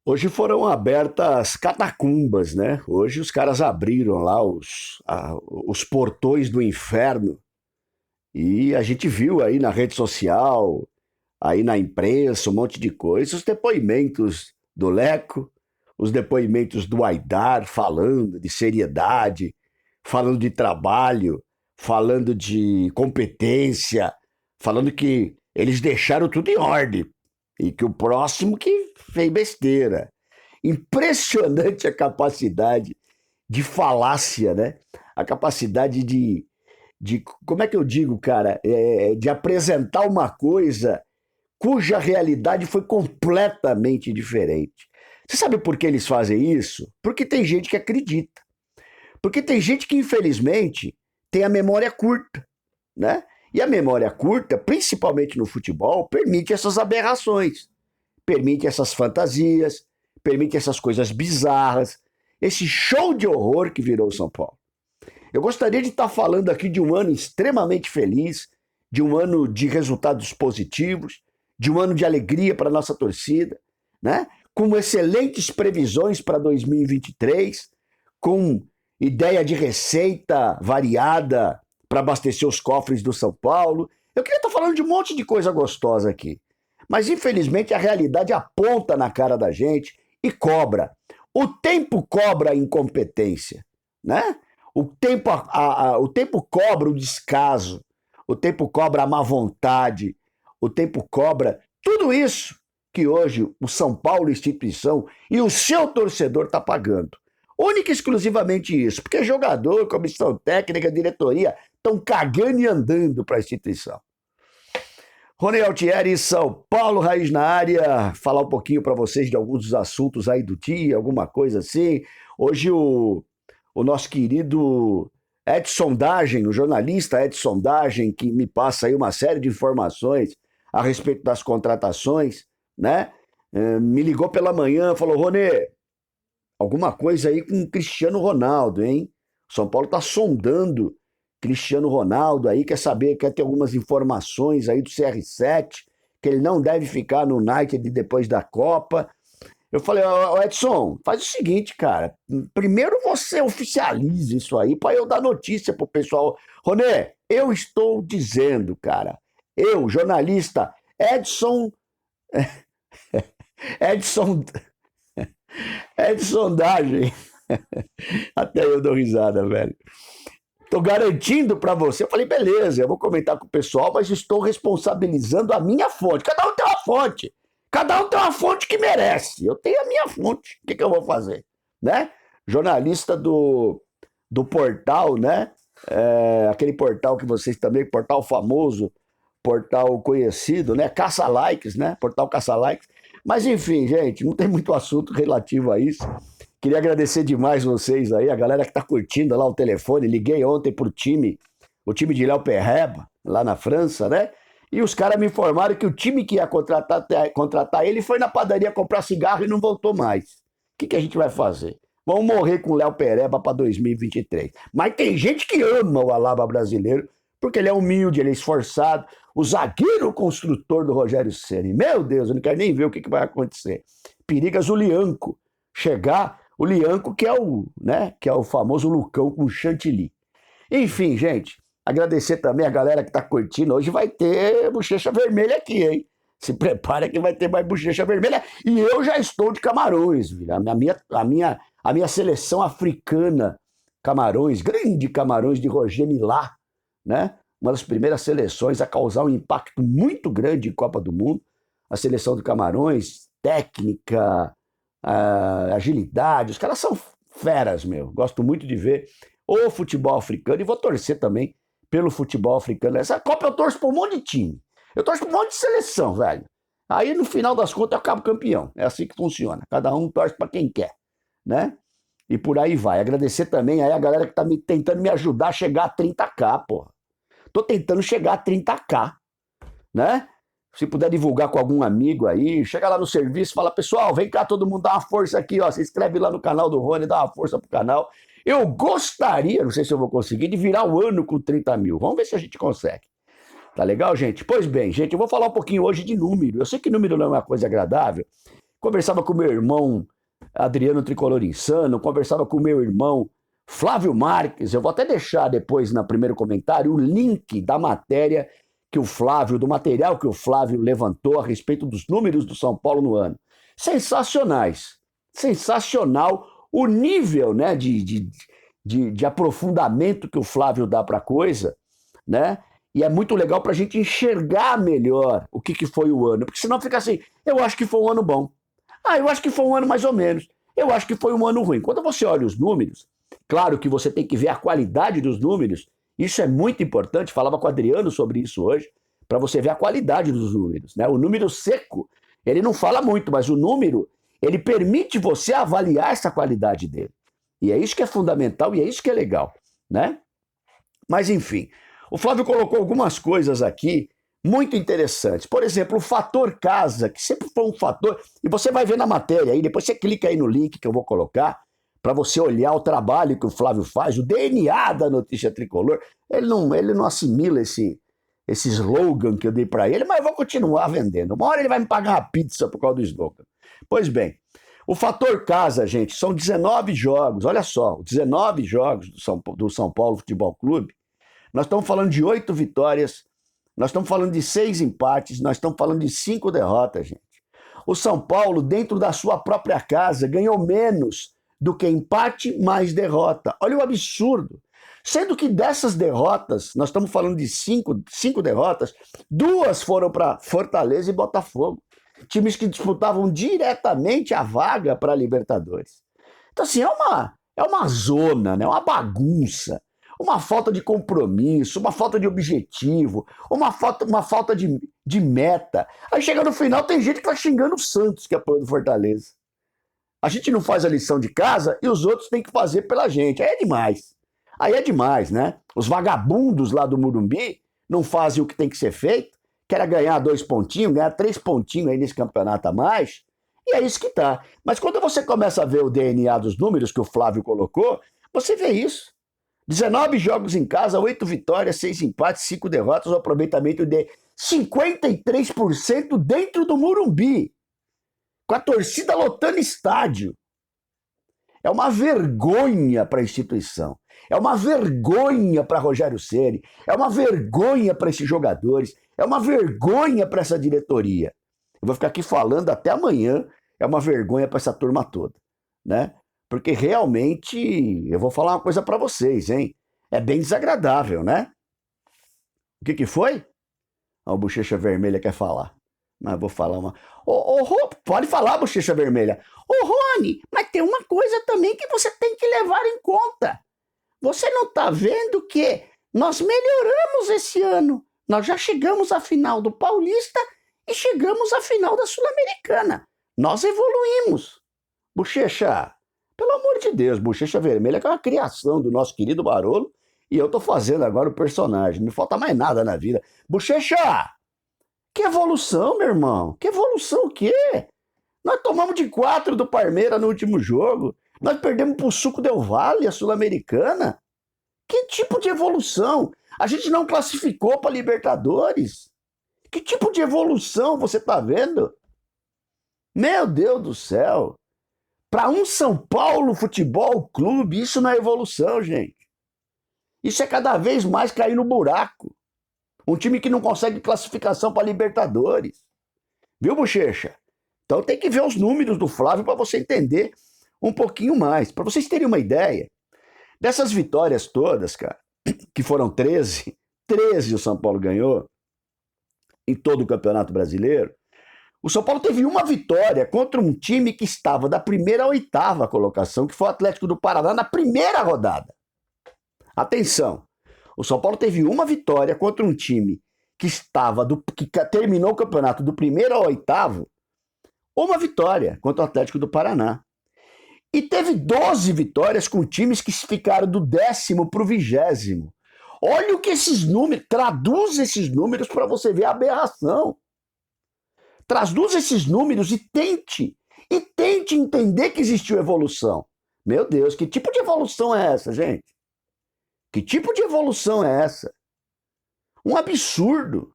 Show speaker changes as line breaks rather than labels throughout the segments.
Hoje foram abertas catacumbas, né? Hoje os caras abriram lá os portões do inferno e a gente viu aí na rede social, aí na imprensa, um monte de coisa, os depoimentos do Leco, os depoimentos do Aidar falando de seriedade, falando de trabalho, falando de competência, falando que eles deixaram tudo em ordem e que o próximo que fez besteira. Impressionante a capacidade de falácia, né? A capacidade como é que eu digo, cara? De apresentar uma coisa cuja realidade foi completamente diferente. Você sabe por que eles fazem isso? Porque tem gente que acredita. Porque tem gente que, infelizmente, tem a memória curta, né? E a memória curta, principalmente no futebol, permite essas aberrações, permite essas fantasias, permite essas coisas bizarras, esse show de horror que virou o São Paulo. Eu gostaria de estar falando aqui de um ano extremamente feliz, de um ano de resultados positivos, de um ano de alegria para a nossa torcida, né? Com excelentes previsões para 2023, com ideia de receita variada para abastecer os cofres do São Paulo. Eu queria estar falando de um monte de coisa gostosa aqui. Mas, infelizmente, a realidade aponta na cara da gente e cobra. O tempo cobra a incompetência, né? O tempo cobra o descaso, o tempo cobra a má vontade, o tempo cobra tudo isso que hoje o São Paulo instituição e o seu torcedor está pagando. Única e exclusivamente isso, porque jogador, comissão técnica, diretoria estão cagando e andando para a instituição. Rony Altieri, São Paulo, Raiz na área, falar um pouquinho para vocês de alguns dos assuntos aí do dia, alguma coisa assim. Hoje o nosso querido Edson Sondagem, o jornalista Edson Sondagem, que me passa aí uma série de informações a respeito das contratações, né? Me ligou pela manhã, falou, Rony, alguma coisa aí com o Cristiano Ronaldo, hein? O São Paulo está sondando Cristiano Ronaldo aí, quer saber, quer ter algumas informações aí do CR7, que ele não deve ficar no United depois da Copa. Eu falei, Edson, faz o seguinte, cara, primeiro você oficializa isso aí para eu dar notícia pro pessoal. Roné, eu estou dizendo, cara, eu, jornalista Edson, Edson, Edson Sondagem, até eu dou risada, velho. Estou garantindo para você. Eu falei, beleza, eu vou comentar com o pessoal, mas estou responsabilizando a minha fonte. Cada um tem uma fonte. Cada um tem uma fonte que merece. Eu tenho a minha fonte. O que eu vou fazer? Né? Jornalista do portal, né? Aquele portal que vocês também, portal famoso, portal conhecido, né? Caça-likes, né? Portal Caça-likes. Mas enfim, gente, não tem muito assunto relativo a isso. Queria agradecer demais vocês aí, a galera que tá curtindo lá o telefone. Liguei ontem pro time, o time de Léo Perreba, lá na França, né? E os caras me informaram que o time que ia contratar ele foi na padaria comprar cigarro e não voltou mais. O que a gente vai fazer? Vamos morrer com o Léo Pereba para 2023. Mas tem gente que ama o Alaba brasileiro, porque ele é humilde, ele é esforçado. O zagueiro construtor do Rogério Ceni. Meu Deus, eu não quero nem ver o que vai acontecer. Perigas o Lianco chegar. O Lianco, que é o famoso Lucão com chantilly. Enfim, gente, agradecer também a galera que tá curtindo. Hoje vai ter bochecha vermelha aqui, hein? Se prepara que vai ter mais bochecha vermelha. E eu já estou de Camarões, filho. A minha seleção africana, Camarões, grande Camarões de Roger Milá, né? Uma das primeiras seleções a causar um impacto muito grande em Copa do Mundo. A seleção de Camarões, técnica, agilidade, os caras são feras, meu. Gosto muito de ver o futebol africano e vou torcer também pelo futebol africano. Essa Copa eu torço por um monte de time. Eu torço por um monte de seleção, velho. Aí no final das contas eu acabo campeão. É assim que funciona. Cada um torce para quem quer, né? E por aí vai. Agradecer também aí a galera que tá tentando me ajudar a chegar a 30k, porra. Tô tentando chegar a 30k, né? Se puder divulgar com algum amigo aí, chega lá no serviço e fala, pessoal, vem cá todo mundo dar uma força aqui, ó, se inscreve lá no canal do Rony, dá uma força pro canal. Eu gostaria, não sei se eu vou conseguir, de virar o ano com 30 mil. Vamos ver se a gente consegue. Tá legal, gente? Pois bem, gente, eu vou falar um pouquinho hoje de número. Eu sei que número não é uma coisa agradável. conversava com meu irmão Adriano Tricolor Insano, conversava com meu irmão Flávio Marques. Eu vou até deixar depois, no primeiro comentário, o link da matéria que o Flávio, do material que o Flávio levantou a respeito dos números do São Paulo no ano. Sensacionais. Sensacional o nível, né, de aprofundamento que o Flávio dá para a coisa, né? E é muito legal para a gente enxergar melhor o que foi o ano. Porque senão fica assim, eu acho que foi um ano bom. Ah, eu acho que foi um ano mais ou menos. Eu acho que foi um ano ruim. Quando você olha os números, claro que você tem que ver a qualidade dos números. Isso é muito importante. Falava com o Adriano sobre isso hoje, para você ver a qualidade dos números, né? O número seco, ele não fala muito, mas o número, ele permite você avaliar essa qualidade dele. E é isso que é fundamental e é isso que é legal, né? Mas, enfim, o Flávio colocou algumas coisas aqui muito interessantes. Por exemplo, o fator casa, que sempre foi um fator, e você vai ver na matéria aí, depois você clica aí no link que eu vou colocar, para você olhar o trabalho que o Flávio faz, o DNA da Notícia Tricolor. Ele não assimila esse slogan que eu dei para ele, mas eu vou continuar vendendo. Uma hora ele vai me pagar uma pizza por causa do slogan. Pois bem, o fator casa, gente, são 19 jogos, olha só, 19 jogos do São Paulo Futebol Clube. Nós estamos falando de 8 vitórias, nós estamos falando de 6 empates, nós estamos falando de 5 derrotas, gente. O São Paulo, dentro da sua própria casa, ganhou menos do que empate mais derrota. Olha o absurdo. Sendo que dessas derrotas, nós estamos falando de 5 derrotas, 2 foram para Fortaleza e Botafogo. Times que disputavam diretamente a vaga para a Libertadores. Então, assim, é uma zona, né? Uma bagunça. Uma falta de compromisso, uma falta de objetivo, uma falta de meta. Aí chega no final, tem gente que tá xingando o Santos, que apoia do Fortaleza. A gente não faz a lição de casa e os outros têm que fazer pela gente. Aí é demais. Aí é demais, né? Os vagabundos lá do Morumbi não fazem o que tem que ser feito, que era ganhar 2 pontinhos, ganhar 3 pontinhos aí nesse campeonato a mais, e é isso que tá. Mas quando você começa a ver o DNA dos números que o Flávio colocou, você vê isso. 19 jogos em casa, 8 vitórias, 6 empates, 5 derrotas, um aproveitamento de 53% dentro do Morumbi, com a torcida lotando estádio. É uma vergonha para a instituição, é uma vergonha para Rogério Ceni, é uma vergonha para esses jogadores, é uma vergonha para essa diretoria. Eu vou ficar aqui falando até amanhã, é uma vergonha para essa turma toda, né? Porque realmente, eu vou falar uma coisa para vocês, hein? É bem desagradável, né? O que foi? O Bochecha Vermelha quer falar. Mas eu vou falar uma... pode falar, Bochecha Vermelha. Ô, Rony, mas tem uma coisa também que você tem que levar em conta. Você não tá vendo que nós melhoramos esse ano. Nós já chegamos à final do Paulista e chegamos à final da Sul-Americana. Nós evoluímos. Bochecha... Pelo amor de Deus, Bochecha Vermelha, que é uma criação do nosso querido Barolo, e eu tô fazendo agora o personagem. Não me falta mais nada na vida. Bochecha! Que evolução, meu irmão? Que evolução o quê? Nós tomamos de 4 do Palmeiras no último jogo. Nós perdemos pro Suco Del Valle, a Sul-Americana. Que tipo de evolução? A gente não classificou para Libertadores. Que tipo de evolução você tá vendo? Meu Deus do céu! Para um São Paulo Futebol Clube, isso não é evolução, gente. Isso é cada vez mais cair no buraco. Um time que não consegue classificação para Libertadores. Viu, Bochecha? Então tem que ver os números do Flávio para você entender um pouquinho mais. Para vocês terem uma ideia, dessas vitórias todas, cara, que foram 13 o São Paulo ganhou em todo o Campeonato Brasileiro, o São Paulo teve uma vitória contra um time que estava da primeira à 8ª colocação, que foi o Atlético do Paraná, na primeira rodada. Atenção, o São Paulo teve uma vitória contra um time que terminou o campeonato do primeiro ao 8º, uma vitória contra o Atlético do Paraná. E teve 12 vitórias com times que ficaram do 10º para o 20º. Olha o que esses números, traduz esses números para você ver a aberração. Traduz esses números e tente entender que existiu evolução. Meu Deus, que tipo de evolução é essa, gente? Que tipo de evolução é essa? Um absurdo.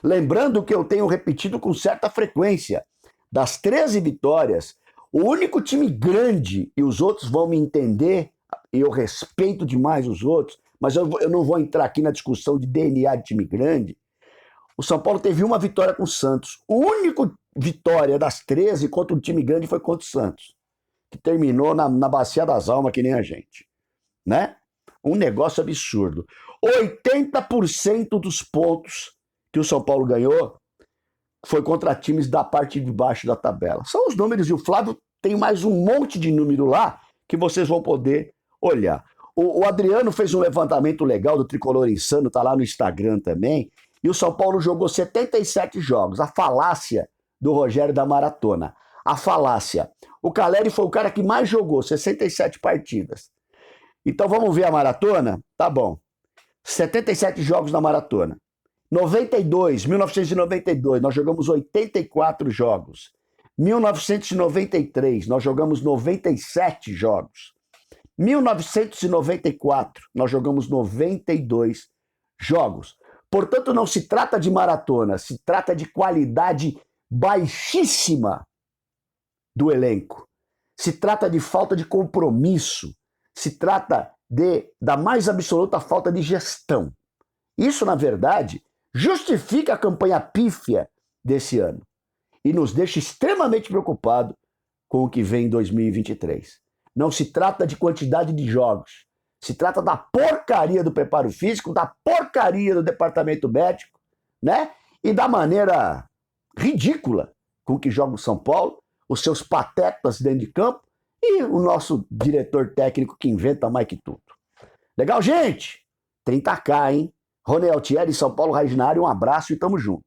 Lembrando que eu tenho repetido com certa frequência, Das 13 vitórias, o único time grande, e os outros vão me entender, e eu respeito demais os outros, mas eu não vou entrar aqui na discussão de DNA de time grande. O São Paulo teve uma vitória com o Santos. O único vitória das 13 contra um time grande foi contra o Santos, que terminou na Bacia das Almas, que nem a gente. Né? Um negócio absurdo. 80% dos pontos que o São Paulo ganhou foi contra times da parte de baixo da tabela. São os números, e o Flávio tem mais um monte de número lá que vocês vão poder olhar. O Adriano fez um levantamento legal do Tricolor Insano, tá lá no Instagram também, e o São Paulo jogou 77 jogos. A falácia do Rogério da maratona. A falácia. O Caleri foi o cara que mais jogou, 67 partidas. Então vamos ver a maratona? Tá bom. 77 jogos na maratona. 1992, nós jogamos 84 jogos. 1993, nós jogamos 97 jogos. 1994, nós jogamos 92 jogos. Portanto, não se trata de maratona, se trata de qualidade baixíssima do elenco. Se trata de falta de compromisso. Se trata da mais absoluta falta de gestão. Isso, na verdade, justifica a campanha pífia desse ano e nos deixa extremamente preocupados com o que vem em 2023. Não se trata de quantidade de jogos, se trata da porcaria do preparo físico, da porcaria do departamento médico, né? E da maneira ridícula com que joga o São Paulo, os seus patetas dentro de campo e o nosso diretor técnico que inventa mais que tudo. Legal, gente? 30K, hein? Rony Altieri, São Paulo Raiz na área, um abraço e tamo junto.